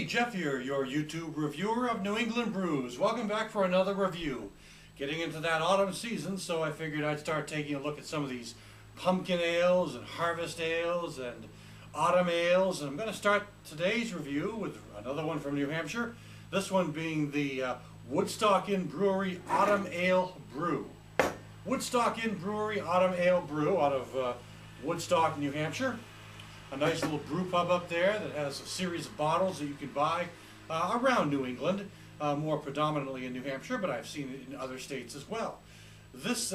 Jeff here, your YouTube reviewer of New England brews. Welcome back for another review. Getting into that autumn season, so I figured I'd start taking a look at some of these pumpkin ales and harvest ales and autumn ales. And I'm going to start today's review with another one from New Hampshire. This one being the Woodstock Inn Brewery Autumn Ale Brew. Woodstock Inn Brewery Autumn Ale Brew out of Woodstock, New Hampshire. A nice little brew pub up there that has a series of bottles that you can buy around New England, more predominantly in New Hampshire, but I've seen it in other states as well. This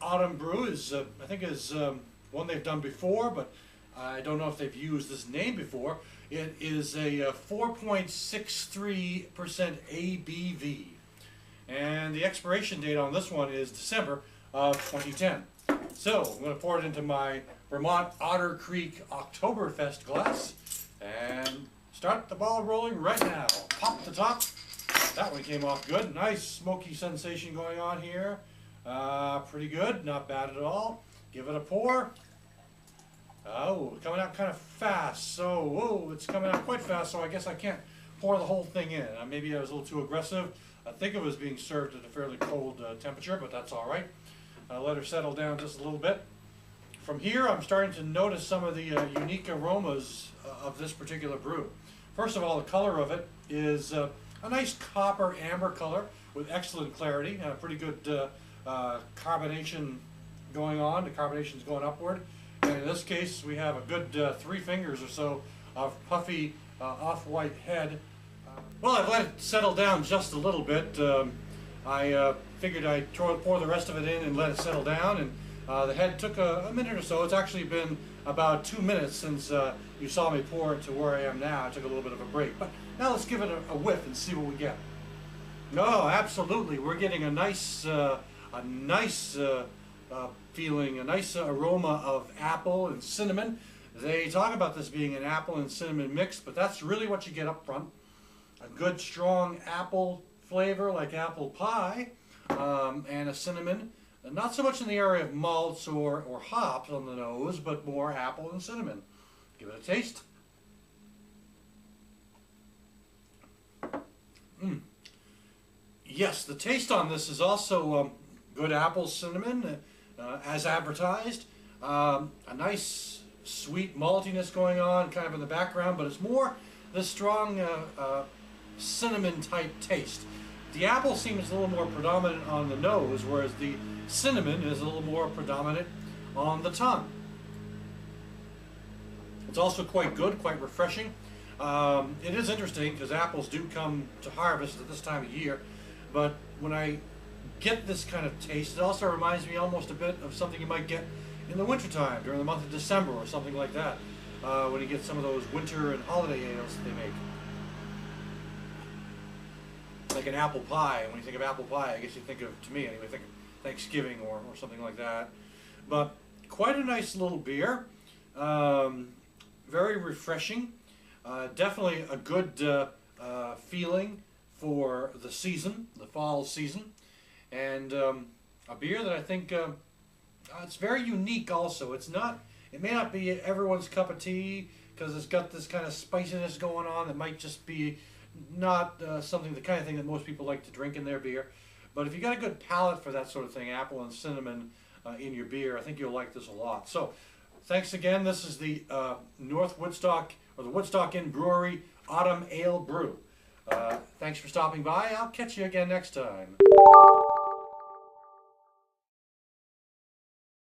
autumn brew is, I think, is one they've done before, but I don't know if they've used this name before. It is a 4.63% ABV, and the expiration date on this one is December of 2010. So I'm going to pour it into my Vermont Otter Creek Oktoberfest glass and start the ball rolling right now. Pop the top. That one came off good. Nice smoky sensation going on here. Pretty good. Not bad at all. Give it a pour. Oh, coming out kind of fast. So, whoa, it's coming out quite fast, so I guess I can't pour the whole thing in. Maybe I was a little too aggressive. I think it was being served at a fairly cold temperature, but that's all right. Let her settle down just a little bit. From here, I'm starting to notice some of the unique aromas of this particular brew. First of all, the color of it is a nice copper amber color with excellent clarity, and a pretty good carbonation going on. The carbonation's going upward. And in this case, we have a good 3 fingers or so of puffy off-white head. Well, I've let it settle down just a little bit. I figured I'd pour the rest of it in and let it settle down, and the head took a minute or so. It's actually been about 2 minutes since you saw me pour it to where I am now. I took a little bit of a break, but now let's give it a whiff and see what we get. No, absolutely, we're getting a nice feeling, a nice aroma of apple and cinnamon. They talk about this being an apple and cinnamon mix, but that's really what you get up front. A good strong apple flavor like apple pie, and a cinnamon. Not so much in the area of malts or hops on the nose, but more apple and cinnamon. Give it a taste. Yes, the taste on this is also good apple cinnamon, as advertised. A nice sweet maltiness going on kind of in the background, but it's more this strong cinnamon type taste. The apple seems a little more predominant on the nose, whereas the cinnamon is a little more predominant on the tongue. It's also quite good, quite refreshing. It is interesting because apples do come to harvest at this time of year, but when I get this kind of taste, it also reminds me almost a bit of something you might get in the wintertime, during the month of December or something like that, when you get some of those winter and holiday ales that they make. Like an apple pie. When you think of apple pie, I guess you think of, to me anyway, think of Thanksgiving or something like that. But quite a nice little beer. Very refreshing. Definitely a good feeling for the season, the fall season. And a beer that I think it's very unique also. It may not be everyone's cup of tea because it's got this kind of spiciness going on that might just be not the kind of thing that most people like to drink in their beer. But if you got a good palate for that sort of thing, apple and cinnamon in your beer, I think you'll like this a lot. So thanks again. This is the North Woodstock, or the Woodstock Inn Brewery Autumn Ale Brew. Thanks for stopping by. I'll catch you again next time.